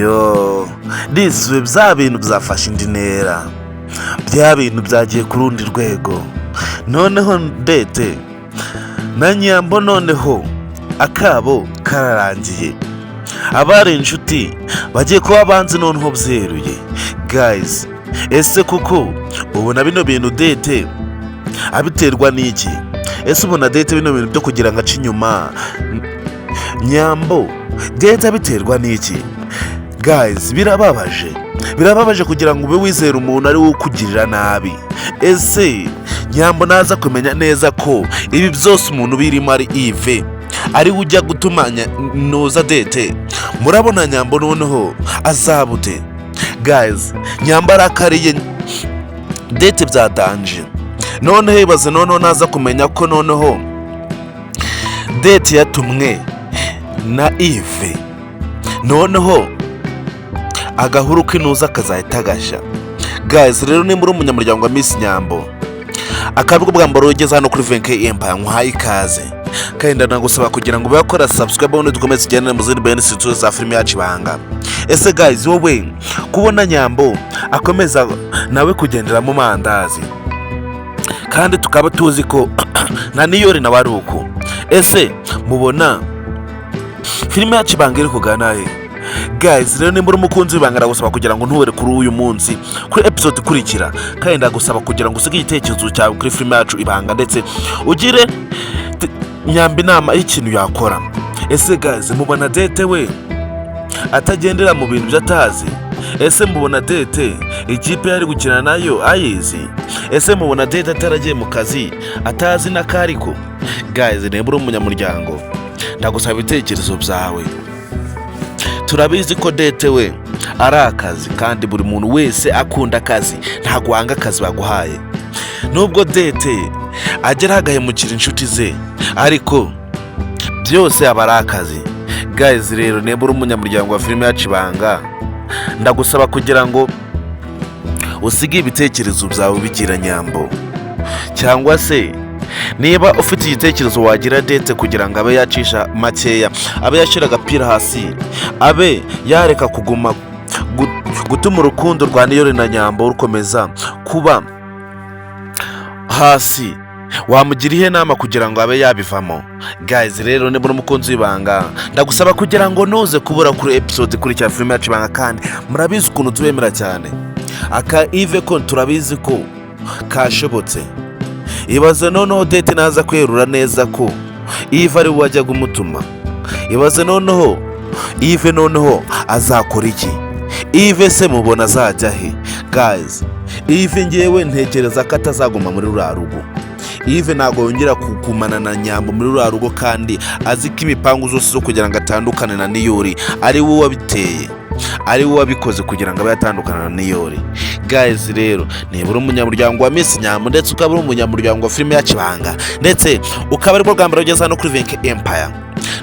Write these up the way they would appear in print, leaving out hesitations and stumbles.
yo ndizwe bya bintu byafashe indi ntera, bya bintu byagiye ku rundi rwego. Noneho ndetse na Nyambo noneho akabo kararangiye, abari inshuti bagiye kuba banzi noneho byeruye. Guys, ese kuko ubona bino bintu dete abiterwa n'iki? Ese ubona dete bino bintu byo kugira ngo ace inyuma Nyambo dete abiterwa n'iki? Guys, birababaje kugira ngo ube wizera umuntu ari we ukugirira nabi. Ese Nyambo naza kumenya neza ko ibi byose umuntu birimo ari Ive, ari ujya gutumanya noza dete. Murabona Nyambo noneho azabute? Guys, Nyambo arakariye dete byatanje. Noneho ibaze noneho naza kumenya ko noneho dete yatumwe na Ive, noneho agahuru k'inuza kazahita gasha. Guys, rero nimba uri umunyamuryango wa Miss Nyambo, akabwo bwambaro ugeze hano kuri VK Empire, nkwaye ikaze kandi ndanagusaba kugira ngo bakora subscribe ubundi dukomeze tujyane mu zindi benefits za filime yacu Ibanga. Ese guys, wowe kubona Nyambo akomeza nawe kugendera mu mandazi kandi tukaba tuzi ko na niyori na waruko, ese mubona filime yacu Ibanga iri kugana he? Guys, rero nimba uri umukunzi w'Ibanga ndagusaba kugira ngo ntubere kuri uyu munsi kuri episode ikurikira, kandi ndagusaba kugira ngo usige igitekerezo cyawe kuri filime yacu Ibanga ndetse ugire Nyambo inama y'ikintu yakora. Ese guys, mubona dete we atagendera mu bintu byatazi? Ese mubona dete ikipe yari gukina nayo ayizi? Ese mubona dete ataragiye mu kazi atazi n'akariko? Guys, nimba uri umunyamuryango ndagusaba ibitekerezo byawe. Turabizi ko dete we ari akazi kandi buri muntu wese akunda akazi, ntago wanga akazi baguhaye. Nubwo dete agera agahemukira inshuti ze, ariko byose aba ari akazi. Guys, rero nimba uri umunyamuryango wa filime yacu Ibanga ndagusaba kugira ngo usige ibitekerezo byawe bigira Nyambo, cyangwa se niba ufite igitekerezo wagira dete kugira ngo abe yacisha makeya, abe yashira agapira hasi, abe yareka kuguma gutuma urukundo rwa niyori na Nyambo rukomeza kuba hasi, wamugiriye inama kugira ngo abe yabivamo. Guys, rero niba uri umukunzi w'Ibanga ndagusaba kugira ngo noze kubura kuri episode ikurikira filime yacu Ibanga, kandi murabizi ukuntu tubemera cyane aka Ive ko turabizi ko kashobotse. Ibaze noneho dete naza kwerura neza ko Ive ari wajya gumutuma. Ibaze noneho Ive noneho azakora iki? Ive se mubona azajya he? Guys, Ive ngewe ntekereza ko atazaguma muri ruriya rugo. Ive ntabwo yongera kukumana na Nyambo muri ruriya rugo, kandi azi ko imipangu zose zo kugira ngo atandukane na niyori ari we wabiteye, ari we wabikoze kugira ngo abe yatandukana na niyori. Guys, rero niba uri umunyamuryango wa Miss Nyambo ndetse ukaba uri umunyamuryango wa filime yacu Ibanga ndetse ukaba ari bwo bwa mbere ugeze hano kuri VK Empire,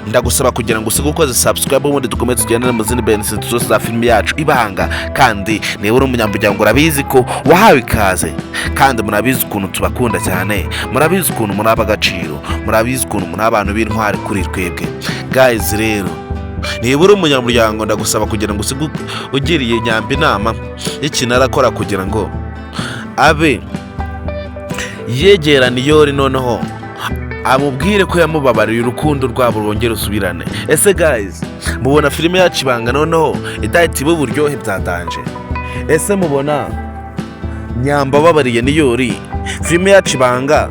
ndagusaba kugira ngo usige ukoze subscribe ubundi dukomeze tugendane mu zindi benefits zose za filime yacu Ibanga. Kandi niba uri umunyamuryango urabizi ko wahawe ikaze, kandi murabizi ukuntu tubakunda cyane, murabizi ukuntu muri abagaciro, murabizi ukuntu muri abantu b'intwari kuri twebwe. Guys, rero niba uri umunyamuryango ndagusaba kugira ngo usige ugiriye Nyambo inama y'ikintu arakora kugira ngo abe yegera niyori, noneho amubwire ko yamubabariye urukundo rwabo rwongera usubirane. Ese guys, mubona filime yacu Ibanga noneho idahita iba uburyohe byatanje? Ese mubona Nyambo ababariye niyori filime yacu Ibanga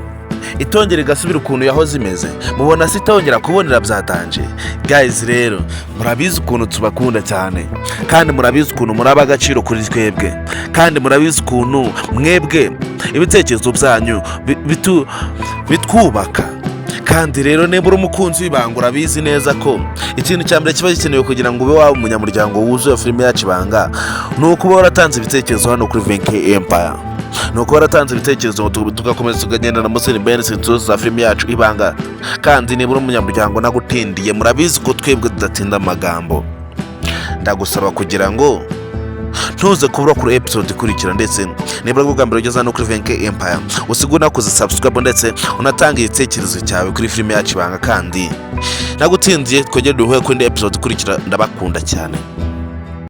itongera igasubira ukuntu yahoze imeze? Mubona se itongera kubonera byatanje? Guys, rero murabizi ukuntu tubakunda cyane, kandi murabizi ukuntu muri abagaciro kuri twebwe, kandi murabizi ukuntu mwebwe ibitekerezo byanyu bitwubaka. Kandi rero niba uri umukunzi w'Ibanga urabizi neza ko ikintu cya mbere kiba gikenewe kugira ngo ube waba umunyamuryango wuzuye filime yacu Ibanga ni ukuba waratanze ibitekerezo hano kuri VK Empire, ni ukuba waratanze ibitekerezo tugakomeza tukagendana mu zindi benefits zose za filime yacu Ibanga. Kandi niba uri umunyamuryango nagutindiye, murabizi ko twebwe tudatinda amagambo, ndagusaba kugira ngo ntuze kubura kuri episode ikurikira, ndetse niba bwo bwa mbere ugeze hano kuri VK Empire usige unakoze subscribe ndetse unatanga igitekerezo cyawe kuri filime yacu Ibanga. Kandi nagutindiye twongere duhure kuri episode ikurikira, ndabakunda cyane.